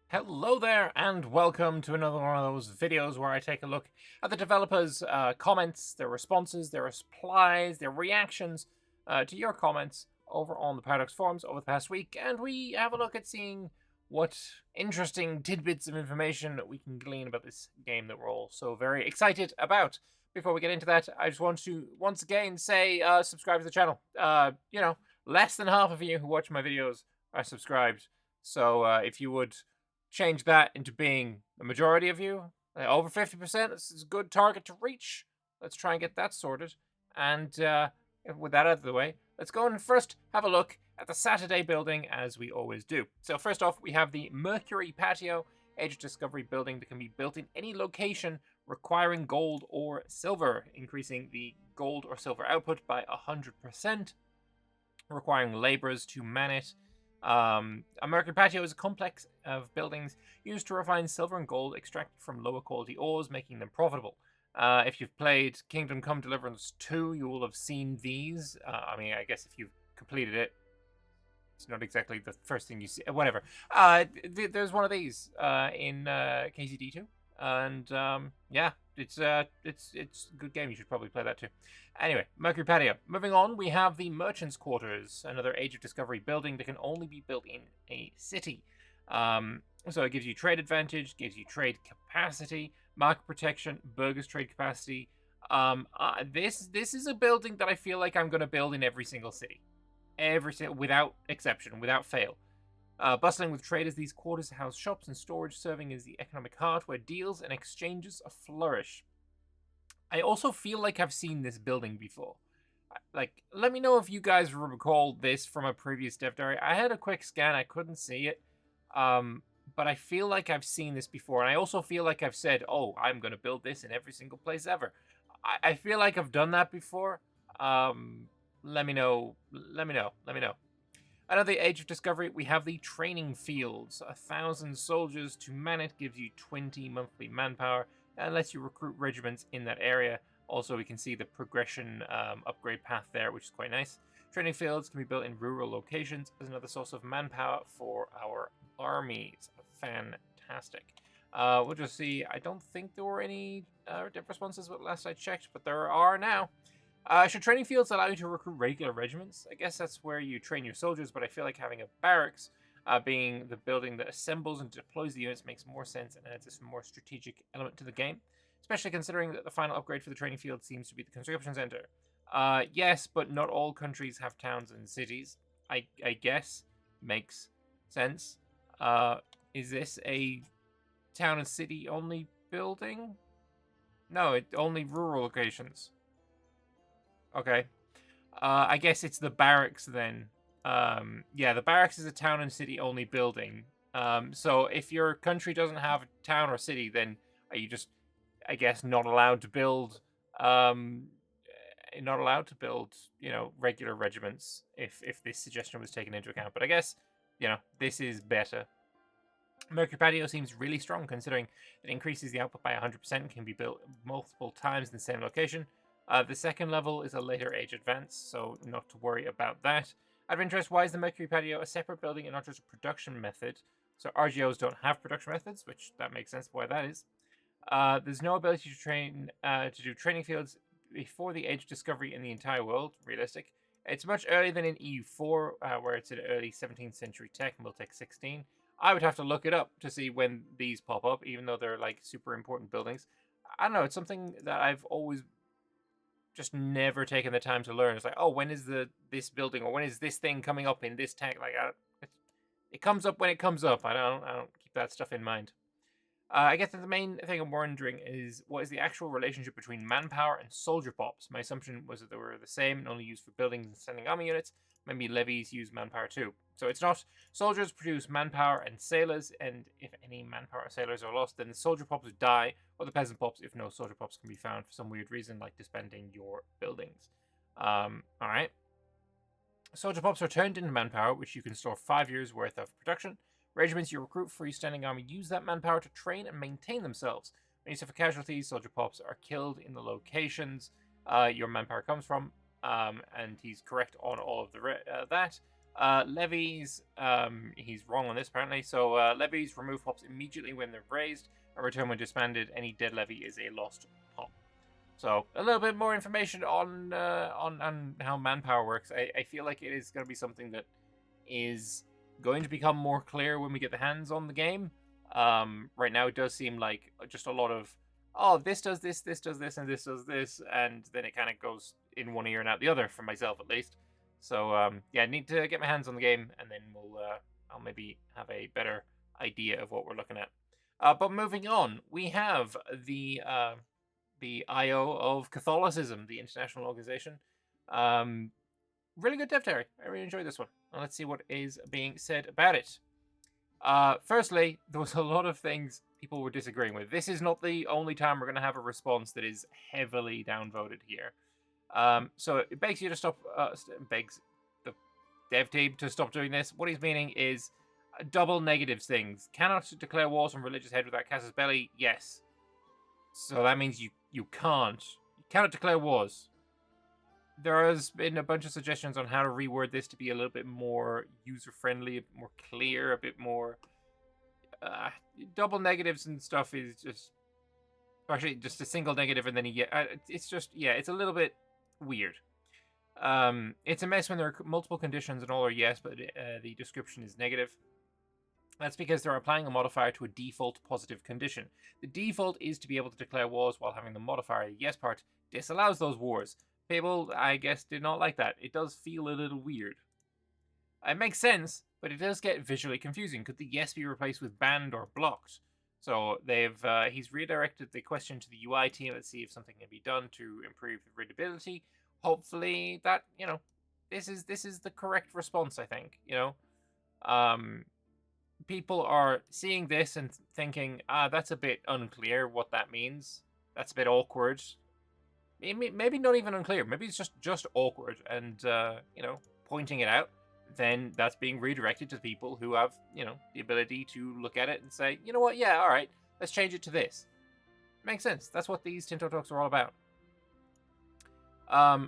Hello there, and welcome to another one of those videos where I take a look at the developers' comments, their responses, their replies, their reactions to your comments over on the Paradox forums over the past week, and we have a look at seeing what interesting tidbits of information we can glean about this game that we're all so very excited about. Before we get into that, I just want to once again say subscribe to the channel. Less than half of you who watch my videos are subscribed, so if you would change that into being the majority of you, over 50%. This is a good target to reach. Let's try and get that sorted. And with that out of the way, let's go and first have a look at the Saturday building as we always do. So first off, we have the Mercury Patio, Age of Discovery building that can be built in any location requiring gold or silver, increasing the gold or silver output by 100%, requiring laborers to man it. A Mercury Patio is a complex of buildings used to refine silver and gold extracted from lower quality ores, making them profitable. If you've played Kingdom Come Deliverance 2, you will have seen these. I guess if you've completed it, it's not exactly the first thing you see. Whatever. There's one of these in KCD2, and yeah, it's a good game. You should probably play that too. Anyway, Mercury Patio. Moving on, we have the Merchant's Quarters, another Age of Discovery building that can only be built in a city. So it gives you trade advantage, gives you trade capacity, market protection, burgers trade capacity. This is a building that I feel like I'm going to build in every single city. Without exception, without fail. Bustling with traders, these quarters house shops and storage, serving as the economic heart where deals and exchanges flourish. I also feel like I've seen this building before. Let me know if you guys recall this from a previous dev diary. I had a quick scan, I couldn't see it, but I feel like I've seen this before, and I also feel like I've said, oh, I'm going to build this in every single place ever. I feel like I've done that before. Let me know. Another Age of Discovery, we have the training fields. 1,000 soldiers to man it gives you 20 monthly manpower and lets you recruit regiments in that area. Also, we can see the progression upgrade path there, which is quite nice. Training fields can be built in rural locations as another source of manpower for our armies. Fantastic. We'll just see. I don't think there were any diff responses last I checked, but there are now. Should training fields allow you to recruit regular regiments? I guess that's where you train your soldiers, but I feel like having a barracks being the building that assembles and deploys the units makes more sense and adds a more strategic element to the game, especially considering that the final upgrade for the training field seems to be the conscription center. Yes, but not all countries have towns and cities. I guess makes sense. Is this a town and city only building? No, only rural locations. Okay. I guess it's the barracks then. Yeah, the barracks is a town and city only building. So if your country doesn't have a town or city, then are you just, I guess, not allowed to build, regular regiments if this suggestion was taken into account. But I guess, this is better. Mercury Patio seems really strong considering it increases the output by 100% and can be built multiple times in the same location. The second level is a later age advance, so not to worry about that. Out of interest, why is the Mercury Patio a separate building and not just a production method? So RGOs don't have production methods, which that makes sense why that is. There's no ability to do training fields before the age of discovery in the entire world, realistic. It's much earlier than in EU4, where it's an early 17th century tech, and will take 16. I would have to look it up to see when these pop up, even though they're like super important buildings. I don't know, it's something that I've always just never taken the time to learn. It's like, oh, when is this building or when is this thing coming up in this tech? Like, it comes up when it comes up. I don't keep that stuff in mind. I guess the main thing I'm wondering is what is the actual relationship between manpower and soldier pops? My assumption was that they were the same and only used for buildings and sending army units. Maybe levies use manpower too. So it's not. Soldiers produce manpower and sailors, and if any manpower or sailors are lost, then the soldier pops die, or the peasant pops if no soldier pops can be found for some weird reason, like disbanding your buildings. Alright. Soldier pops are turned into manpower, which you can store 5 years worth of production. Regiments you recruit for your standing army use that manpower to train and maintain themselves. When you suffer casualties, soldier pops are killed in the locations your manpower comes from, and he's correct on all of that. Levies, he's wrong on this apparently. So levies remove pops immediately when they're raised, and return when disbanded. Any dead levy is a lost pop. So a little bit more information on how manpower works. I feel like it is going to be something that is going to become more clear when we get the hands on the game. Right now it does seem like just a lot of, oh, this does this, this does this, and this does this, and then it kind of goes in one ear and out the other, for myself at least. So yeah, I need to get my hands on the game, and then I'll maybe have a better idea of what we're looking at. But moving on, we have the IO of Catholicism, the international organization. Really good dev diary. I really enjoyed this one. Now let's see what is being said about it. Firstly, there was a lot of things people were disagreeing with. This is not the only time we're going to have a response that is heavily downvoted here. So it begs you to stop, begs the dev team to stop doing this. What he's meaning is double negatives things. Cannot declare wars on religious head without casus belli. Yes. So that means you cannot declare wars. There has been a bunch of suggestions on how to reword this to be a little bit more user-friendly, a bit more clear, a bit more... double negatives and stuff is just... Actually, just a single negative and then you get... it's just, yeah, it's a little bit weird. It's a mess when there are multiple conditions and all are yes, but the description is negative. That's because they're applying a modifier to a default positive condition. The default is to be able to declare wars, while having the modifier, the yes part, disallows those wars. People, I guess, did not like that. It does feel a little weird. It makes sense, but it does get visually confusing. Could the yes be replaced with banned or blocked? So he's redirected the question to the UI team. Let's see if something can be done to improve the readability. Hopefully that, this is the correct response, I think, people are seeing this and thinking, that's a bit unclear what that means. That's a bit awkward. Maybe not even unclear. Maybe it's just awkward, and pointing it out. Then that's being redirected to people who have the ability to look at it and say, you know what, yeah, all right, let's change it to this. Makes sense. That's what these Tinto Talks are all about.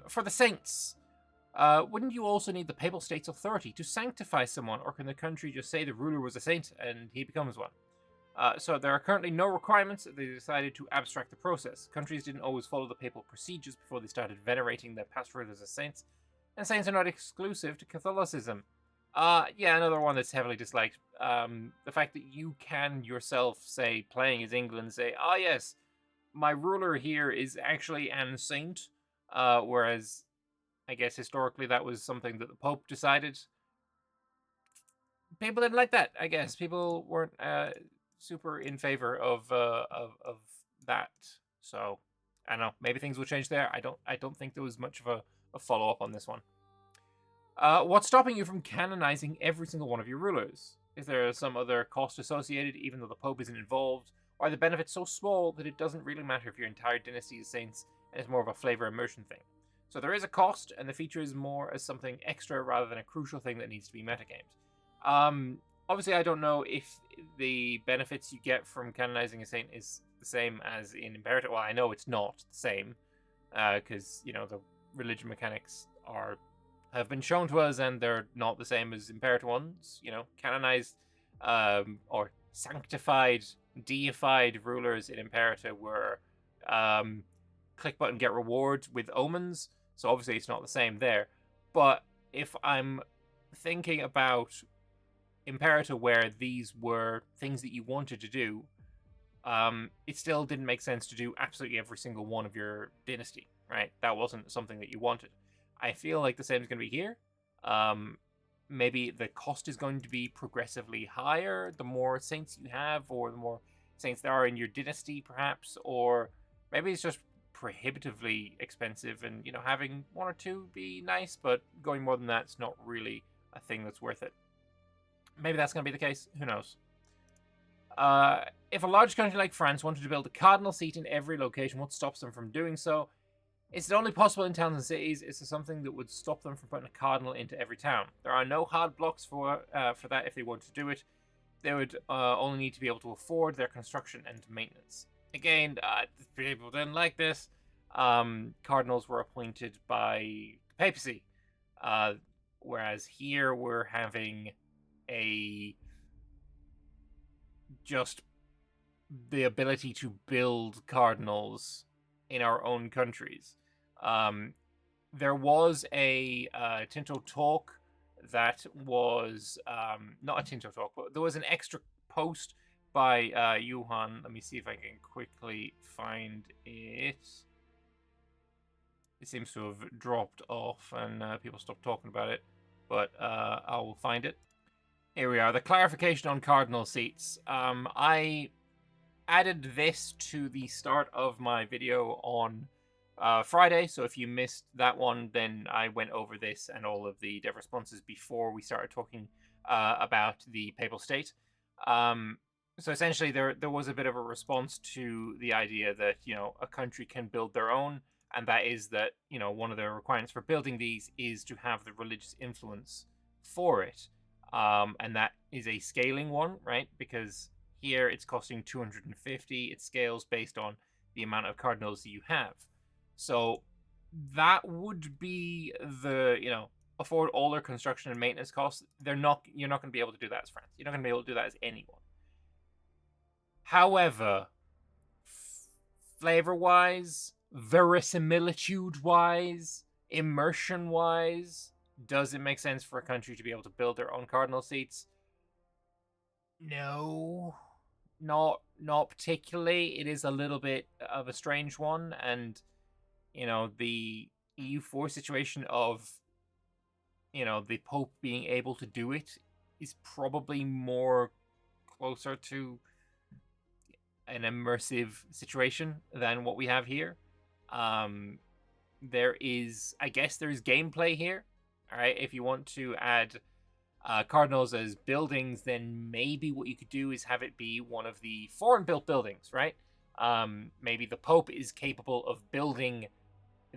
For the saints, wouldn't you also need the Papal State's authority to sanctify someone, or can the country just say the ruler was a saint and he becomes one? So there are currently no requirements. They decided to abstract the process. Countries didn't always follow the papal procedures before they started venerating their past rulers as saints, and saints are not exclusive to Catholicism. Yeah, another one that's heavily disliked. The fact that you can yourself, say, playing as England, say, oh yes, my ruler here is actually an saint, whereas I guess historically that was something that the Pope decided. People didn't like that, I guess. People weren't super in favor of that. So I don't know. Maybe things will change there. I don't think there was much of a follow up on this one. What's stopping you from canonizing every single one of your rulers? Is there some other cost associated, even though the Pope isn't involved? Or are the benefits so small that it doesn't really matter if your entire dynasty is saints, and it's more of a flavor immersion thing? So there is a cost, and the feature is more as something extra rather than a crucial thing that needs to be metagamed. Obviously, I don't know if the benefits you get from canonizing a saint is the same as in Imperator. Well, I know it's not the same, because, the religion mechanics have been shown to us, and they're not the same as Imperator ones. Canonized, or sanctified, deified rulers in Imperator were, click button, get reward with omens, so obviously it's not the same there. But if I'm thinking about Imperator, where these were things that you wanted to do, it still didn't make sense to do absolutely every single one of your dynasty, right? That wasn't something that you wanted. I feel like the same is going to be here. Maybe the cost is going to be progressively higher the more saints you have, or the more saints there are in your dynasty, perhaps, or maybe it's just prohibitively expensive, and having one or two be nice, but going more than that's not really a thing that's worth it. Maybe that's going to be the case. Who knows? If a large country like France wanted to build a cardinal seat in every location, what stops them from doing so? Is it only possible in towns and cities? Is there something that would stop them from putting a cardinal into every town? There are no hard blocks for that if they want to do it. They would only need to be able to afford their construction and maintenance. Again, people didn't like this. Cardinals were appointed by the papacy. whereas here we're having just the ability to build cardinals in our own countries. There was a Tinto talk that was not a Tinto talk, but there was an extra post by Johan. Let me see if I can quickly find it. It seems to have dropped off and people stopped talking about it, but I will find it. Here we are, the clarification on cardinal seats. I added this to the start of my video on Friday, so if you missed that one, then I went over this and all of the dev responses before we started talking about the papal state. So essentially, there was a bit of a response to the idea that, you know, a country can build their own, and that is that, you know, one of the requirements for building these is to have the religious influence for it. And that is a scaling one, right? Because here it's costing 250. It scales based on the amount of cardinals that you have. So that would be the, you know, afford all their construction and maintenance costs. You're not going to be able to do that as France. You're not going to be able to do that as anyone. However, flavor-wise, verisimilitude-wise, immersion-wise, does it make sense for a country to be able to build their own cardinal seats? No, not particularly. It is a little bit of a strange one, and you know, the EU4 situation of, you know, the Pope being able to do it is probably more closer to an immersive situation than what we have here. There is, I guess there's gameplay here. All right, if you want to add cardinals as buildings, then maybe what you could do is have it be one of the foreign-built buildings, right? Maybe the Pope is capable of building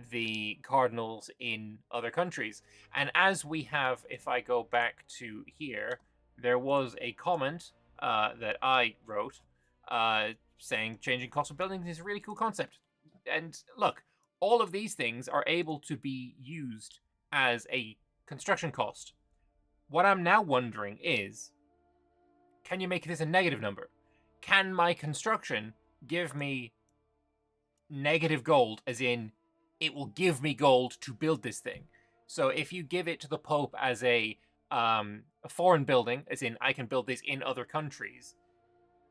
the cardinals in other countries. And as we have, if I go back to here, there was a comment that I wrote saying changing cost of buildings is a really cool concept. And look, all of these things are able to be used as a construction cost. What I'm now wondering is, can you make this a negative number? Can my construction give me negative gold, as in it will give me gold to build this thing? So if you give it to the Pope as a foreign building, as in I can build this in other countries,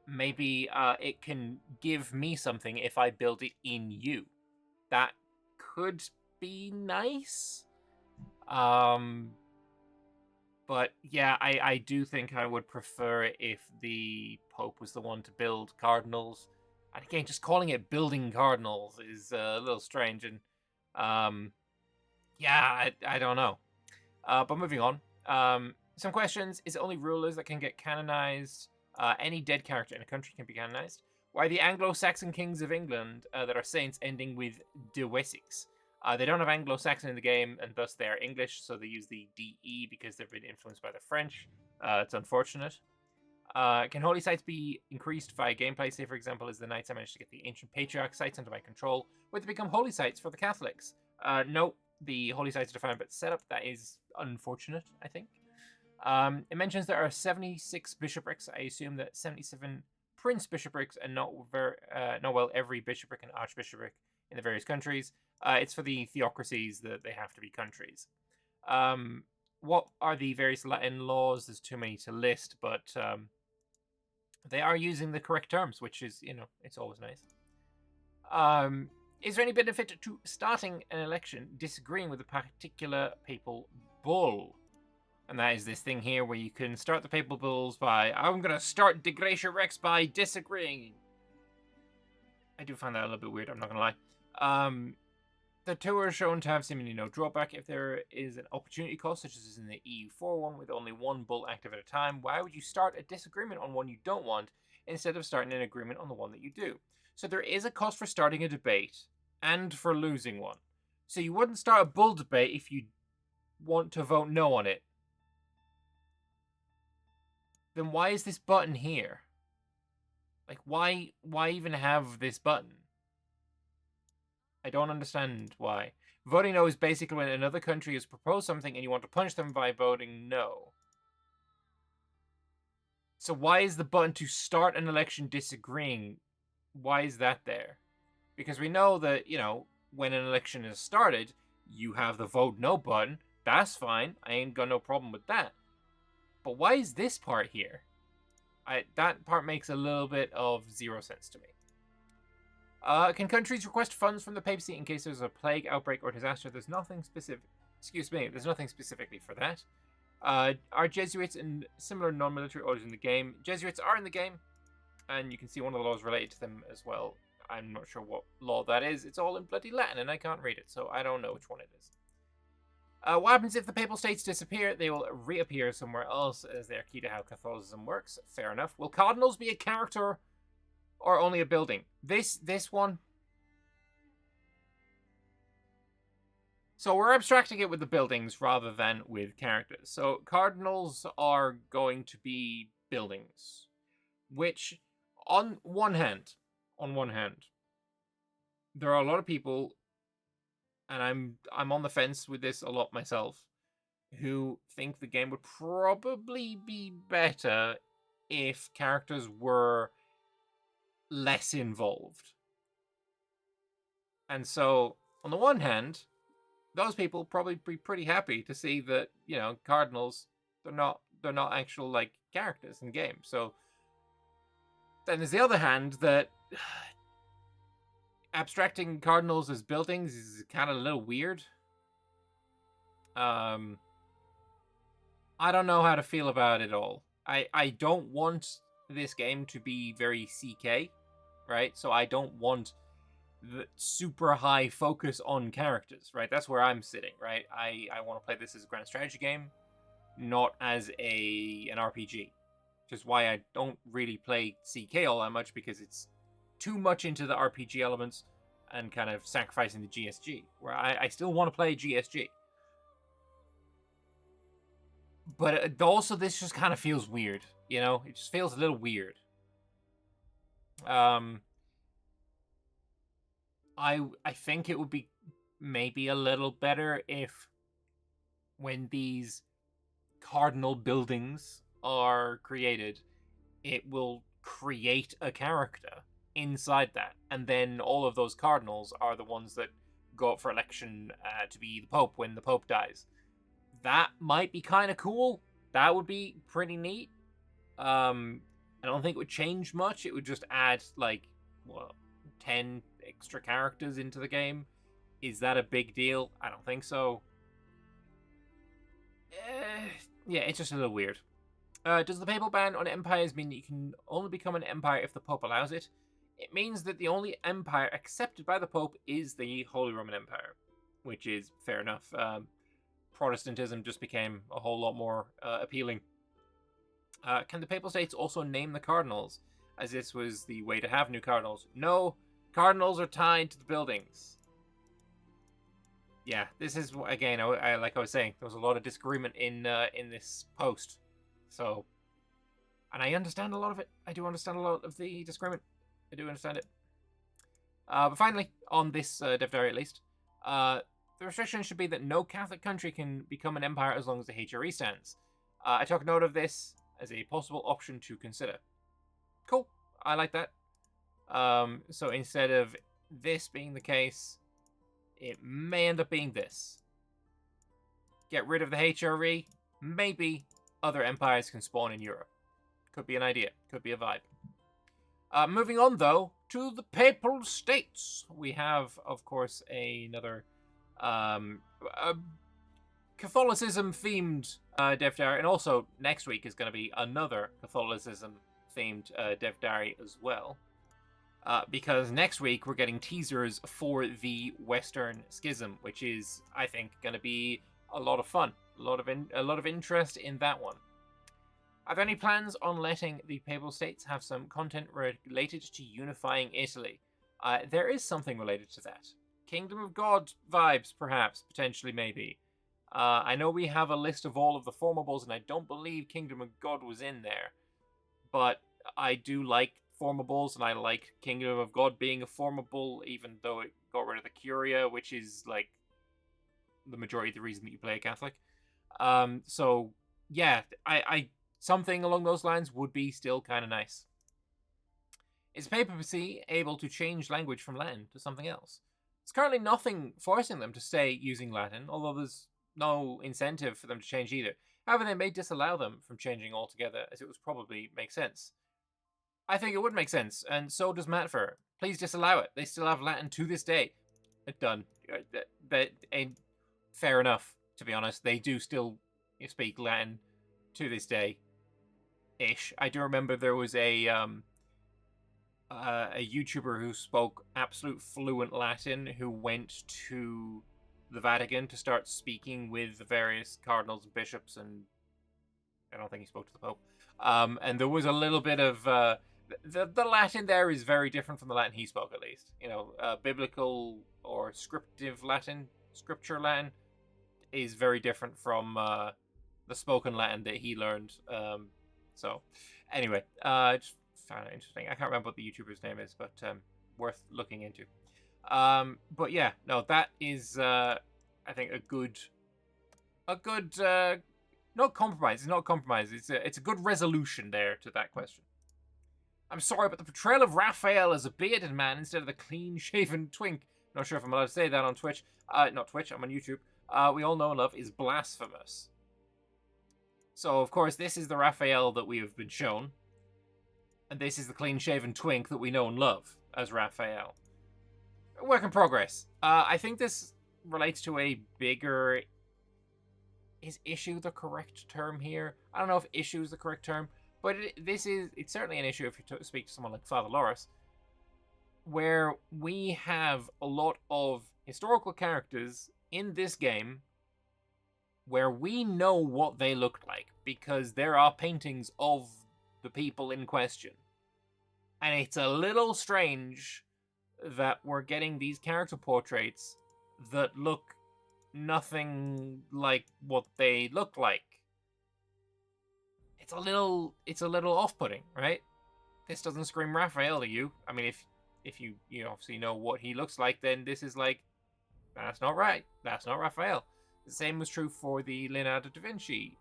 maybe it can give me something if I build it in you. That could be nice. But yeah, I do think I would prefer it if the Pope was the one to build cardinals. And again, just calling it building cardinals is a little strange. And yeah, I don't know. But moving on. Some questions. Is it only rulers that can get canonized? Any dead character in a country can be canonized. Why the Anglo-Saxon kings of England that are saints ending with de Wessex? They don't have Anglo-Saxon in the game, and thus they are English, so they use the DE because they've been influenced by the French. It's unfortunate. Can holy sites be increased via gameplay? Say, for example, as the knights I managed to get the ancient patriarch sites under my control, would they become holy sites for the Catholics? No, the holy sites are defined by the setup. That is unfortunate, I think. It mentions there are 76 bishoprics. I assume that 77 prince bishoprics and not every bishopric and archbishopric in the various countries. It's for the theocracies that they have to be countries. What are the various Latin laws? There's too many to list, but they are using the correct terms, which is, you know, it's always nice. Is there any benefit to starting an election disagreeing with a particular papal bull? And that is this thing here where you can start the papal bulls by, I'm going to start De Gratia Rex by disagreeing. I do find that a little bit weird, I'm not going to lie. The two are shown to have seemingly no drawback. If there is an opportunity cost, such as in the EU4 one, with only one bull active at a time, why would you start a disagreement on one you don't want, instead of starting an agreement on the one that you do? So there is a cost for starting a debate, and for losing one. So you wouldn't start a bull debate if you want to vote no on it. Then why is this button here? Like, why even have this button? I don't understand why. Voting no is basically when another country has proposed something and you want to punish them by voting no. So why is the button to start an election disagreeing? Why is that there? Because we know that, you know, when an election is started, you have the vote no button. That's fine. I ain't got no problem with that. But why is this part here? That part makes a little bit of zero sense to me. Can countries request funds from the papacy in case there's a plague, outbreak, or disaster? There's nothing specific. Excuse me. There's nothing specifically for that. Are Jesuits and similar non-military orders in the game? Jesuits are in the game, and you can see one of the laws related to them as well. I'm not sure what law that is. It's all in bloody Latin, and I can't read it, so I don't know which one it is. What happens if the Papal States disappear? They will reappear somewhere else, as they are key to how Catholicism works. Fair enough. Will Cardinals be a character or only a building? This one. So we're abstracting it with the buildings rather than with characters. So Cardinals are going to be buildings, which on one hand, there are a lot of people, and I'm on the fence with this a lot myself, who think the game would probably be better if characters were less involved. And so, on the one hand, those people probably be pretty happy to see that, you know, Cardinals, they're not actual, like, characters in the game. So then there's the other hand that abstracting Cardinals as buildings is kind of a little weird. I don't know how to feel about it all. I don't want this game to be very CK, right? So I don't want the super high focus on characters, right? That's where I'm sitting, right? I want to play this as a grand strategy game, not as an RPG. Which is why I don't really play CK all that much, because it's too much into the RPG elements and kind of sacrificing the GSG, where I still want to play GSG. But also this just kind of feels weird, you know? It just feels a little weird. I think it would be maybe a little better if when these cardinal buildings are created, it will create a character inside that, and then all of those cardinals are the ones that go up for election to be the Pope when the Pope dies. That might be kind of cool. That would be pretty neat. I don't think it would change much. It would just add, like, 10 extra characters into the game. Is that a big deal? I don't think so. Yeah, it's just a little weird. Does the papal ban on empires mean that you can only become an empire if the Pope allows it? It means that the only empire accepted by the Pope is the Holy Roman Empire, which is fair enough. Protestantism just became a whole lot more appealing. Can the Papal States also name the cardinals, as this was the way to have new cardinals? No, cardinals are tied to the buildings. Yeah, this is, again, like I was saying, there was a lot of disagreement in this post. So, and I understand a lot of it. I do understand a lot of the disagreement. I do understand it. But finally, on this Dev Diary at least, the restriction should be that no Catholic country can become an empire as long as the HRE stands. I took note of this as a possible option to consider. Cool. I like that. So instead of this being the case, it may end up being this. Get rid of the HRE. Maybe other empires can spawn in Europe. Could be an idea. Could be a vibe. Moving on, though, to the Papal States. We have, of course, another Catholicism-themed Dev Diary. And also, next week is going to be another Catholicism-themed Dev Diary as well. Because next week we're getting teasers for the Western Schism, which is, I think, going to be a lot of fun. A lot of interest in that one. Are there any plans on letting the Papal States have some content related to unifying Italy? There is something related to that. Kingdom of God vibes, perhaps, potentially, maybe. I know we have a list of all of the formables, and I don't believe Kingdom of God was in there. But I do like formables, and I like Kingdom of God being a formable, even though it got rid of the Curia, which is, like, the majority of the reason that you play a Catholic. So yeah, I something along those lines would be still kind of nice. Is papacy able to change language from Latin to something else? There's currently nothing forcing them to stay using Latin, although there's no incentive for them to change either. However, they may disallow them from changing altogether, as it would probably make sense. I think it would make sense, and so does Matfer. Please disallow it. They still have Latin to this day. Done. That ain't fair enough, to be honest. They do still speak Latin to this day. Ish. I do remember there was a YouTuber who spoke absolute fluent Latin who went to the Vatican to start speaking with the various cardinals and bishops, and I don't think he spoke to the Pope. And there was a little bit of the Latin there is very different from the Latin he spoke, at least. You know, biblical or scripture Latin is very different from the spoken Latin that he learned. So, anyway, just found it interesting. I can't remember what the YouTuber's name is, but worth looking into. But yeah, no, that is I think a good not compromise. It's not compromise. It's a good resolution there to that question. I'm sorry, but the portrayal of Raphael as a bearded man instead of the clean-shaven twink. Not sure if I'm allowed to say that on Twitch. Not Twitch. I'm on YouTube. We all know and love is blasphemous. So of course this is the Raphael that we have been shown, and this is the clean-shaven twink that we know and love as Raphael. Work in progress. I think this relates to a bigger... Is issue the correct term here? I don't know if issue is the correct term, but it's certainly an issue if you speak to someone like Father Loris, where we have a lot of historical characters in this game where we know what they looked like because there are paintings of the people in question. And it's a little strange that we're getting these character portraits that look nothing like what they look like. It's a little off-putting, right? This doesn't scream Raphael to you. I mean, if you obviously know what he looks like, then this is like, that's not right. That's not Raphael. The same was true for the Leonardo da Vinci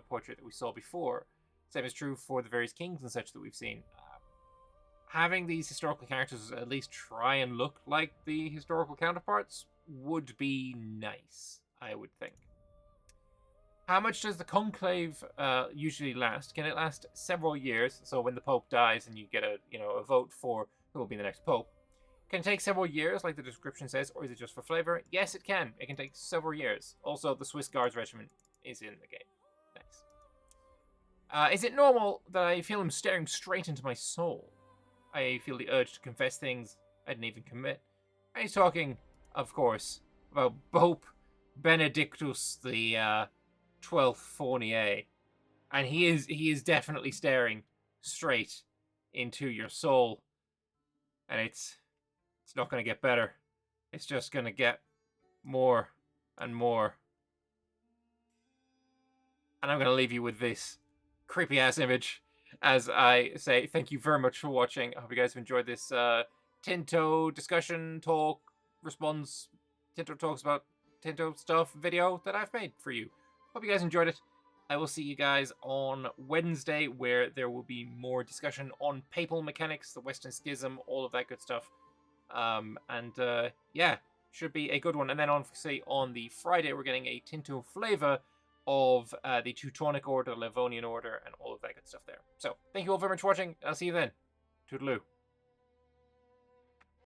portrait that we saw before. Same is true for the various kings and such that we've seen. Having these historical characters at least try and look like the historical counterparts would be nice, I would think. How much does the conclave usually last? Can it last several years? So when the Pope dies and you get a vote for who will be the next Pope, can it take several years, like the description says, or is it just for flavor? Yes, it can. It can take several years. Also, the Swiss Guards Regiment is in the game. Nice. Is it normal that I feel him staring straight into my soul? I feel the urge to confess things I didn't even commit. And he's talking, of course, about Pope Benedictus the 12th Fournier, and he is definitely staring straight into your soul, and it's not going to get better. It's just going to get more and more. And I'm going to leave you with this creepy ass image as I say thank you very much for watching. I hope you guys have enjoyed this Tinto discussion talk response. Tinto talks about Tinto stuff video that I've made for you. Hope you guys enjoyed it. I will see you guys on Wednesday, where there will be more discussion on papal mechanics, the Western Schism, all of that good stuff. Yeah, should be a good one. And then obviously on the Friday, we're getting a Tinto flavor of the Teutonic Order, Livonian Order, and all of that good stuff there. So, thank you all very much for watching. I'll see you then. Toodaloo.